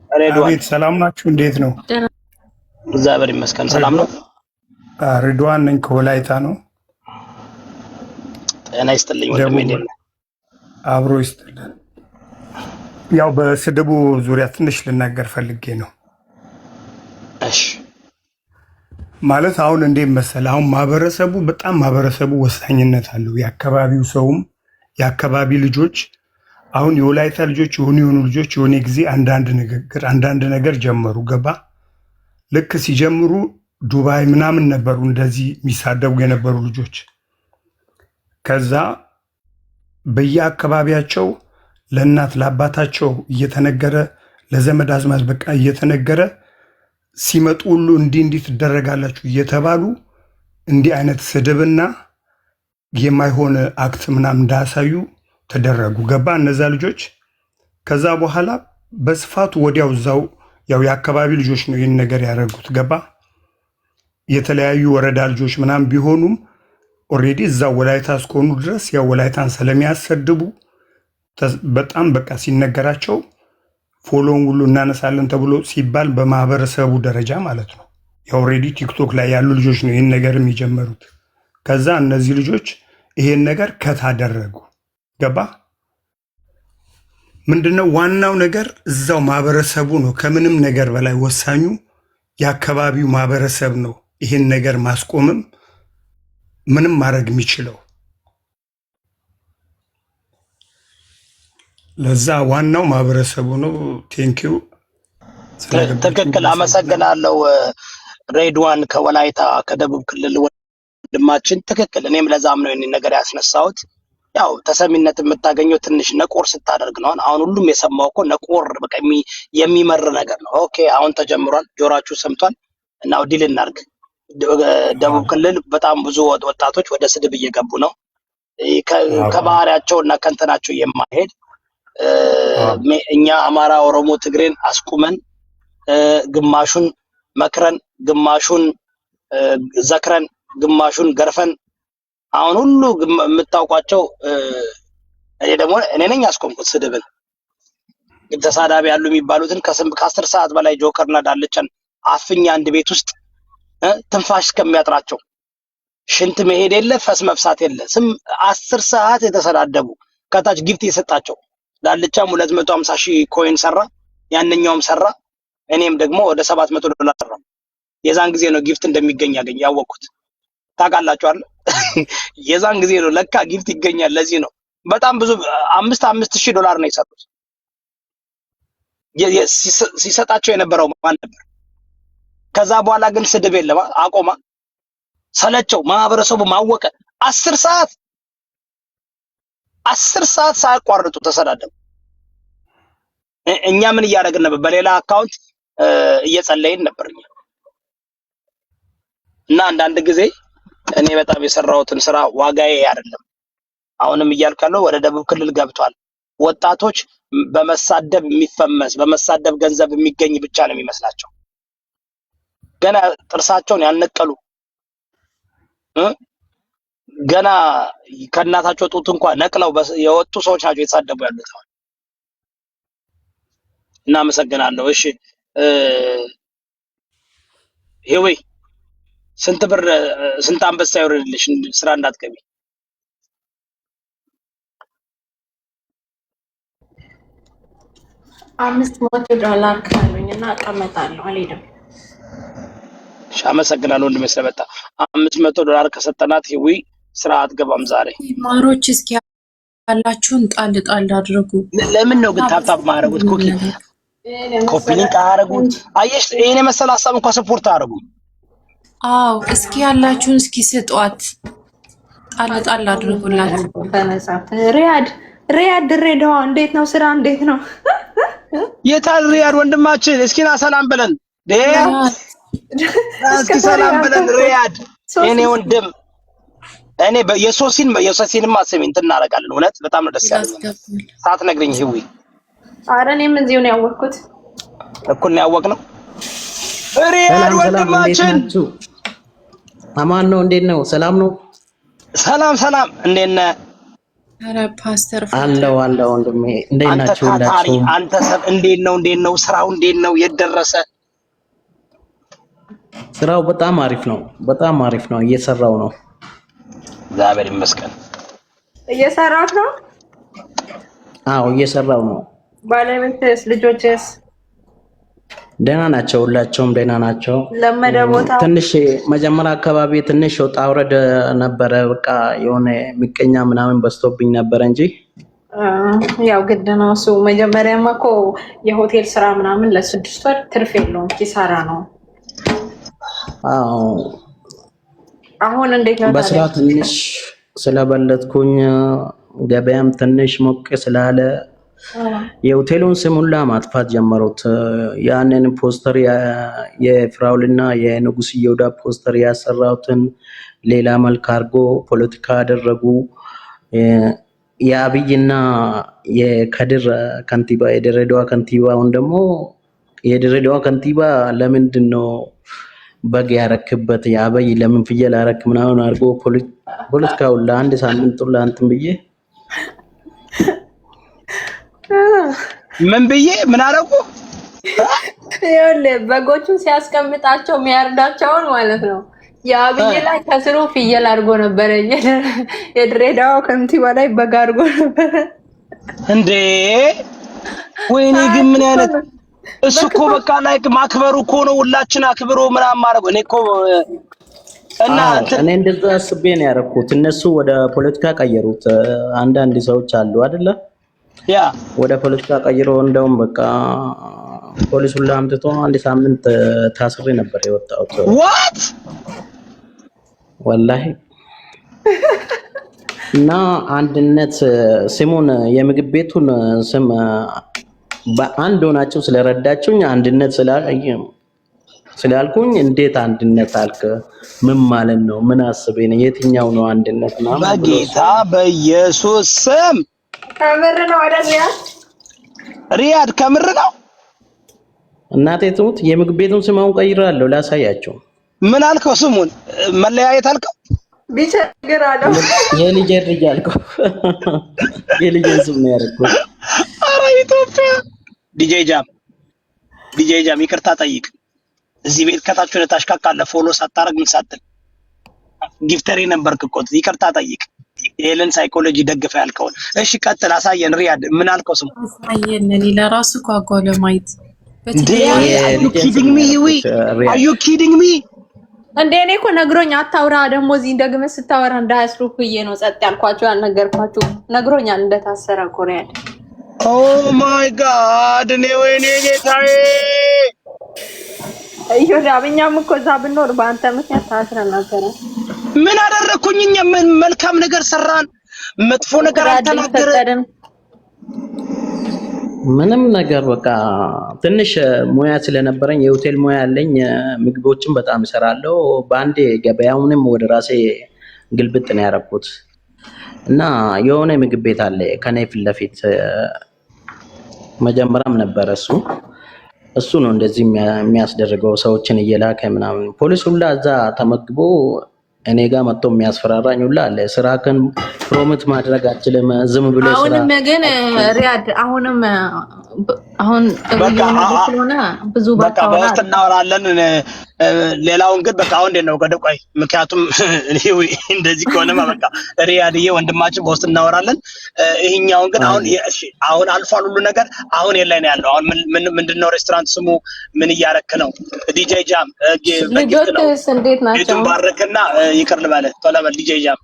ሬድዋን አቤት ሰላም ናችሁ? እንዴት ነው? እግዚአብሔር ይመስገን ሰላም ነው። ሬድዋን ነኝ ከወላይታ ነው። ጤና ይስጥልኝ ወንድሜ። እንዴት ነህ? አብሮ ይስጥልን። ያው በስድቡ ዙሪያ ትንሽ ልናገር ፈልጌ ነው። እሺ ማለት አሁን እንዴት መሰለህ፣ አሁን ማህበረሰቡ ወሳኝነት አለው። የአካባቢው ሰውም የአካባቢ ልጆች አሁን የወላይታ ልጆች የሆኑ ልጆች የሆነ ጊዜ አንዳንድ ነገር ጀመሩ። ገባ ልክ ሲጀምሩ ዱባይ ምናምን ነበሩ እንደዚህ የሚሳደቡ የነበሩ ልጆች። ከዛ በየአካባቢያቸው ለእናት ለአባታቸው እየተነገረ ለዘመድ አዝማድ በቃ እየተነገረ ሲመጡ ሁሉ እንዲህ ትደረጋላችሁ እየተባሉ እንዲህ አይነት ስድብና የማይሆን አክት ምናምን እንዳያሳዩ ተደረጉ። ገባ እነዛ ልጆች። ከዛ በኋላ በስፋቱ ወዲያው እዛው ያው የአካባቢ ልጆች ነው ይህን ነገር ያደረጉት። ገባ የተለያዩ ወረዳ ልጆች ምናምን ቢሆኑም ኦልሬዲ እዛው ወላይታ እስከሆኑ ድረስ ያው ወላይታን ስለሚያሰድቡ በጣም በቃ ሲነገራቸው ፎሎውን ሁሉ እናነሳለን ተብሎ ሲባል በማህበረሰቡ ደረጃ ማለት ነው። ያው ኦልሬዲ ቲክቶክ ላይ ያሉ ልጆች ነው ይህን ነገር የሚጀመሩት። ከዛ እነዚህ ልጆች ይሄን ነገር ከታደረጉ ገባ ምንድነው ዋናው ነገር እዛው ማህበረሰቡ ነው። ከምንም ነገር በላይ ወሳኙ የአካባቢው ማህበረሰብ ነው። ይሄን ነገር ማስቆምም ምንም ማድረግ የሚችለው ለዛ ዋናው ማህበረሰቡ ነው። ቴንኪው ትክክል። አመሰግናለሁ ሬድዋን ከወላይታ ከደቡብ ክልል ወንድማችን። ትክክል። እኔም ለዛም ነው ይሄን ነገር ያስነሳሁት። ያው ተሰሚነት የምታገኘው ትንሽ ነቆር ስታደርግ ነው። አሁን ሁሉም የሰማው እኮ ነቆር በቃ የሚመር ነገር ነው። ኦኬ አሁን ተጀምሯል፣ ጆሯችሁ ሰምቷል። እና ዲል እናርግ። ደቡብ ክልል በጣም ብዙ ወጣቶች ወደ ስድብ እየገቡ ነው። ከባህሪያቸው እና ከንተናቸው የማይሄድ እኛ አማራ፣ ኦሮሞ፣ ትግሬን አስቁመን ግማሹን መክረን፣ ግማሹን ዘክረን፣ ግማሹን ገርፈን አሁን ሁሉ የምታውቋቸው እኔ ነኝ ያስቆምኩት ስድብን። ተሳዳቢ ያሉ የሚባሉትን ከ10 ሰዓት በላይ ጆከርና ዳልቻን አፍኛ አንድ ቤት ውስጥ ትንፋሽ እስከሚያጥራቸው ሽንት መሄድ የለ ፈስ መፍሳት የለ 10 ሰዓት የተሰዳደቡ ከታች ጊፍት የሰጣቸው ዳልቻም 250,000 ኮይን ሰራ፣ ያንኛውም ሰራ፣ እኔም ደግሞ ወደ $700 ሰራ። የዛን ጊዜ ነው ጊፍት እንደሚገኝ ያወቅኩት። ታውቃላችሁ አይደል? የዛን ጊዜ ነው ለካ ጊፍት ይገኛል። ለዚህ ነው በጣም ብዙ $5,000 ነው የሰጡት። ሲሰጣቸው የነበረው ማን ነበር? ከዛ በኋላ ግን ስድብ የለም አቆማ። ሰለቸው፣ ማህበረሰቡ ማወቀ። 10 ሰዓት ሳያቋርጡ ተሰዳደቡ። እኛ ምን እያደረግን ነበር? በሌላ አካውንት እየጸለይን ነበር እኛ። እና አንዳንድ ጊዜ እኔ በጣም የሰራሁትን ስራ ዋጋዬ አይደለም። አሁንም እያልካለሁ ወደ ደቡብ ክልል ገብቷል። ወጣቶች በመሳደብ የሚፈመስ በመሳደብ ገንዘብ የሚገኝ ብቻ ነው የሚመስላቸው። ገና ጥርሳቸውን ያልነቀሉ ገና ከእናታቸው ጡት እንኳን ነቅለው የወጡ ሰዎች ናቸው የተሳደቡ ያሉት። እናመሰግናለሁ። እሺ ሄዌ ስንት አንበሳ ይወርድልሽ ስራ እንዳትገቢ። $500 ካሉኝና አቀመጣለሁ አልሄድም። እሺ አመሰግናለሁ ወንድሜ ስለመጣ። $500 ከሰጠናት ሄዌ ስራ አትገባም ዛሬ። ማሮች እስኪ ያላችሁን ጣል አድርጉ። ለምን ነው ግን ታፕታፕ ማድረጉት? ኮፒ ሊንክ አያረጉት? አየሽ ይሄን መሰለ ሀሳብ እንኳን ሰፖርት አያረጉ። አዎ እስኪ ያላችሁን እስኪ ስጧት፣ ጣል አድርጉላት። ሪያድ ድሬዳዋ እንዴት ነው ስራ? እንዴት ነው? የታል ሪያድ ወንድማችን? እስኪና ሰላም ብለን እስኪ ሰላም ብለን ሪያድ የኔ ወንድም። እኔ የሶሲንም አሰሚን እናደርጋለን። እውነት በጣም ነው ደስ ያለኝ። ሳትነግሪኝ ህዊ። ኧረ እኔም እዚሁ ነው ያወቅኩት። እኩል ነው ያወቅነው። ሪያድ ወንድማችን አማን ነው? እንዴት ነው? ሰላም ነው? ሰላም እንዴት ነህ? ኧረ ፓስተር አለው ወንድሜ እንዴት አንተ ናችሁ? ታታሪ ሁላችሁም አንተ ሰብ እንዴት ነው ስራው እንዴት ነው የደረሰ? ስራው በጣም አሪፍ ነው እየሰራው ነው። እግዚአብሔር ይመስገን። እየሰራህ ነው? አዎ እየሰራው ነው። ባለቤትስ ልጆችስ? ደህና ናቸው፣ ሁላቸውም ደህና ናቸው። ለመደ ቦታ ትንሽ መጀመሪያ አካባቢ ትንሽ ወጣ ውረድ ነበረ። በቃ የሆነ ምቀኛ ምናምን በዝቶብኝ ነበረ እንጂ ያው ግድ ነው እሱ። መጀመሪያማ እኮ የሆቴል ስራ ምናምን ለ6 ወር ትርፍ የለውም ኪሳራ ነው። አዎ አሁን እንዴት ነው? በስራ ትንሽ ስለበለጥኩኝ ገበያም ትንሽ ሞቅ ስላለ የሆቴሉን ስም ሁላ ማጥፋት ጀመሩት። ያንን ፖስተር የፍራውልና የንጉስ ይሁዳ ፖስተር ያሰራሁትን ሌላ መልክ አድርጎ ፖለቲካ አደረጉ። የአብይና የከድር ከንቲባ የድሬዳዋ ከንቲባውን ደግሞ የድሬዳዋ ከንቲባ ለምንድን ነው በግ ያረክበት የአብይ ለምን ፍየል አረክ ምናምን አድርጎ ፖለቲካውን ለአንድ ሳምንት እንትን ብዬ ምን ብዬ ምን አደረጉ? ይኸውልህ በጎቹን ሲያስቀምጣቸው የሚያርዳቸውን ማለት ነው። የአብይ ላይ ከስሩ ፍየል አድርጎ ነበረ። የድሬዳዋ ከንቲባ ላይ በግ አድርጎ ነበረ። እንዴ ወይኔ ግን ምን አይነት እሱ እኮ በቃ ላይክ ማክበሩ እኮ ነው። ሁላችን አክብሮ ምናምን ማድረጉ እኔ እኮ እና እኔ እንደዛ አስቤ ነው ያደረኩት። እነሱ ወደ ፖለቲካ ቀየሩት። አንዳንድ ሰዎች አሉ አይደለ? ያ ወደ ፖለቲካ ቀይሮ እንደውም በቃ ፖሊሱን ላምጥቶ አንድ ሳምንት ታስሬ ነበር የወጣሁት። ዋት ወላሂ እና አንድነት ስሙን የምግብ ቤቱን ስም በአንድ ሆናችሁ ስለረዳችሁኝ አንድነት ስላልኩኝ እንዴት አንድነት አልክ? ምን ማለት ነው? ምን አስቤ ነው? የትኛው ነው አንድነት? በጌታ በኢየሱስ ስም ከምር ነው አይደል? ሪያድ ከምር ነው። እናቴ ትሙት የምግብ ቤቱን ስም አሁን ቀይራለሁ፣ ላሳያቸው። ምን አልከው? ስሙን መለያየት አልከው? ቢቸግር አለው የልጄ ልጅ አልከው። የልጄ ስም ነው ያደረኩት። ኧረ ኢትዮጵያ ዲጄ ጃም ይቅርታ ጠይቅ። እዚህ ቤት ከታች ወደ ታች ካካለ ፎሎ ሳታረግ ምን ሳትል ጊፍተሪ ነበርክ እኮ። ይቅርታ ጠይቅ። የሄለን ሳይኮሎጂ ደግፈ ያልከውን። እሺ ቀጥል፣ አሳየን። ሪያድ ምን አልከው? ስሙ አሳየን። እኔ ለራሱ ጓጓ ለማየት Are you kidding me? እንዴ እኔ እኮ ነግሮኝ አታውራ። ደግሞ እዚህ ደግመህ ስታወራ እንዳያስሩክ ብዬ ነው ጸጥ ያልኳችሁ ያልነገርኳችሁ። ነግሮኛል እንደታሰረ ኮሪያድ። ኦ ማይ ጋድ እኔ ወይኔ ጌታዬ። እኛም እኮ እዛ ብንኖር በአንተ ምክንያት ታስረን ነበረ። ምን አደረኩኝ? እኛ ምን መልካም ነገር ሰራን? መጥፎ ነገር አልተናገረን። ምንም ነገር በቃ ትንሽ ሙያ ስለነበረኝ የሆቴል ሙያ ያለኝ ምግቦችን በጣም እሰራለሁ። በአንዴ ገበያውንም ወደ ራሴ ግልብጥ ነው ያደረኩት እና የሆነ ምግብ ቤት አለ ከኔ ፊት ለፊት መጀመሪያም ነበረ እሱ ነው እንደዚህ የሚያስደርገው ሰዎችን እየላከ ምናምን። ፖሊስ ሁላ እዛ ተመግቦ እኔ ጋር መጥቶ የሚያስፈራራኝ ሁላ አለ። ስራከን ፕሮሚት ማድረግ አትችልም ዝም ብሎ ስራ። አሁንም ግን ሪያድ አሁን ስለሆነ ብዙ በቃ በውስጥ እናወራለን። ሌላውን ግን በቃ አሁን ነው ቆይ፣ ምክንያቱም እንደዚህ ከሆነማ በቃ ሪያድዬ ወንድማችን በውስጥ እናወራለን። ይሄኛውን ግን አሁን አልፏል ሁሉ ነገር። አሁን የላይ ነው ያለው። አሁን ምንድነው ሬስቶራንት ስሙ? ምን እያረክ ነው? ዲጄ ጃም ልጆችስ እንዴት ናቸው? ባረክና ይቅር ልበልህ ቶሎ በል ዲጄ ጃም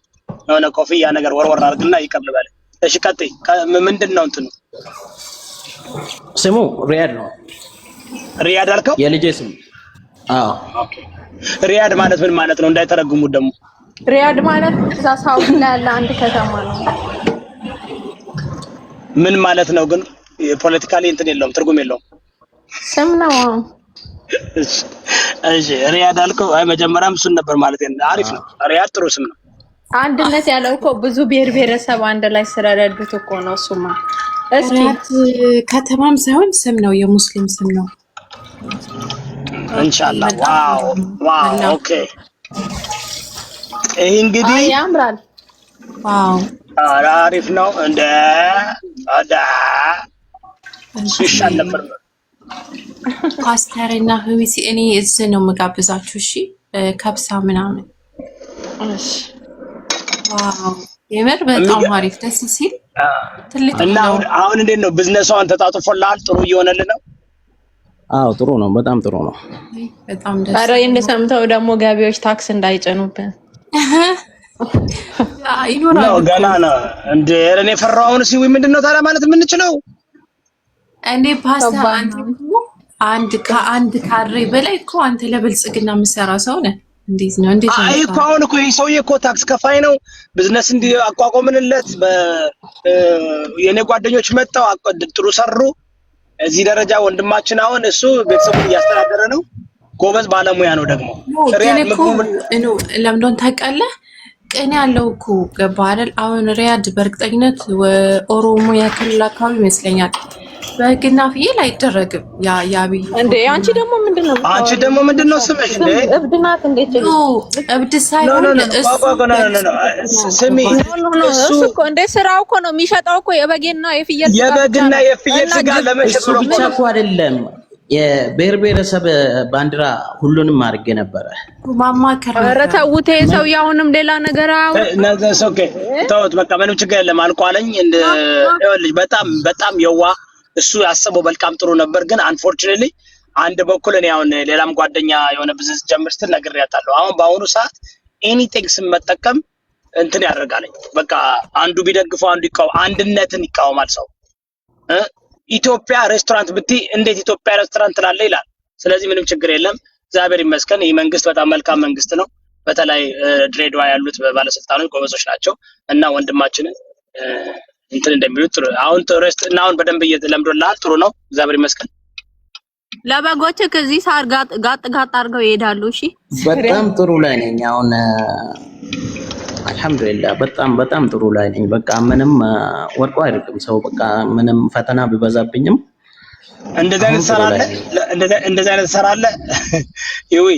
የሆነ ኮፍያ ነገር ወርወር አድርግና ይቅር ልበልህ። እሺ ቀጥይ። ምንድነው እንትኑ? ስሙ ሪያድ ነው። ሪያድ አልከው? የልጄ ስም። አዎ ኦኬ። ሪያድ ማለት ምን ማለት ነው? እንዳይተረጉሙት ደግሞ። ሪያድ ማለት እዛ ሳውዲ ላይ ያለ አንድ ከተማ ነው። ምን ማለት ነው ግን? ፖለቲካሊ እንትን የለውም፣ ትርጉም የለውም፣ ስም ነው። እሺ ሪያድ አልከው? አይ መጀመሪያም እሱን ነበር ማለት ነው። አሪፍ ነው። ሪያድ ጥሩ ስም ነው። አንድነት ያለው እኮ ብዙ ብሔር ብሔረሰብ አንድ ላይ ስለረዱት እኮ ነው እሱማ። ሪያድ ከተማም ሳይሆን ስም ነው፣ የሙስሊም ስም ነው። ኢንሻአላህ። ዋው ኦኬ። ይሄ እንግዲህ ያምራል። ዋው አሪፍ ነው እንደ አዳ ይሻል ነበር። ፓስተር እና ህዊሲ እኔ እዚህ ነው የምጋብዛችሁ። እሺ ከብሳ ምናምን። እሺ ዋው የምር በጣም አሪፍ ደስ ሲል ትልቅ እና አሁን እንዴት ነው ቢዝነሷን ተጣጥፎልሃል? ጥሩ እየሆነልህ ነው? አዎ ጥሩ ነው፣ በጣም ጥሩ ነው። በጣም ደስ ኧረ እንደሰምተው ደግሞ ገቢዎች ታክስ እንዳይጨኑብን ይኖራል ነው ገና ነው እንደ እኔ ፈራው። አሁን ሲዊ ምንድነው ታዲያ ማለት የምንችለው? እንዴ ፓስተር አንተ ከአንድ ካሬ በላይ እኮ አንተ ለብልጽግና የምትሰራ ሰው ነህ። እንዴት ነው አይ እኮ አሁን እኮ ይሄ ሰውዬ እኮ ታክስ ከፋይ ነው። ቢዝነስ እንዲ አቋቋምንለት የኔ ጓደኞች መጣው ጥሩ ሰሩ። እዚህ ደረጃ ወንድማችን አሁን እሱ ቤተሰቡን እያስተዳደረ ነው። ጎበዝ ባለሙያ ነው ደግሞ ሪያድ ለምዶን ታውቃለህ? ቅኔ ያለው እኮ ገባ አይደል? አሁን ሪያድ በእርግጠኝነት ኦሮሞ ያክል አካባቢ ይመስለኛል በግና ፍየል አይደረግም። ያቢ እንዴ አንቺ ደግሞ ምንድነው ስምሽ እንዴ? እብድ ናት እንዴት ነው? እብድ ሳይሆን ስሚ እሱ እኮ እንደ ስራው እኮ ነው የሚሸጠው እኮ የበግና የፍየል ስጋ ለመሸጥ ነው ብቻ እኮ አይደለም። የብሔር ብሔረሰብ ባንዲራ ሁሉንም አድርጌ ነበረ ማማከር። ኧረ ተውት፣ ሰው ያሁንም ሌላ ነገር ኦኬ ተውት፣ በቃ ምንም ችግር የለም አልቋለኝ። በጣም የዋ እሱ ያሰበው መልካም ጥሩ ነበር፣ ግን አንፎርቹኔትሊ አንድ በኩል እኔ አሁን ሌላም ጓደኛ የሆነ ቢዝነስ ጀምር ስትል ነግሬያታለሁ። አሁን በአሁኑ ሰዓት ኤኒቲንግ መጠቀም እንትን ያደርጋለኝ። በቃ አንዱ ቢደግፈው አንዱ አንድነትን ይቃወማል ሰው። ኢትዮጵያ ሬስቶራንት ብትይ እንዴት ኢትዮጵያ ሬስቶራንት ትላለህ ይላል። ስለዚህ ምንም ችግር የለም፣ እግዚአብሔር ይመስገን። ይህ መንግስት በጣም መልካም መንግስት ነው። በተለይ ድሬዳዋ ያሉት ባለስልጣኖች ጎበዞች ናቸው እና ወንድማችንን እንትን እንደሚሉት ጥሩ አሁን እና አሁን በደንብ እየተለምዶልሃል። ጥሩ ነው፣ እግዚአብሔር ይመስገን። ለበጎች ከዚህ ሳር ጋጥ አድርገው ይሄዳሉ። እሺ በጣም ጥሩ ላይ ነኝ አሁን አልሐምዱሊላህ፣ በጣም ጥሩ ላይ ነኝ። በቃ ምንም ወድቆ አይደለም ሰው። በቃ ምንም ፈተና ቢበዛብኝም እንደዛ አይነት ሰራለ ይውይ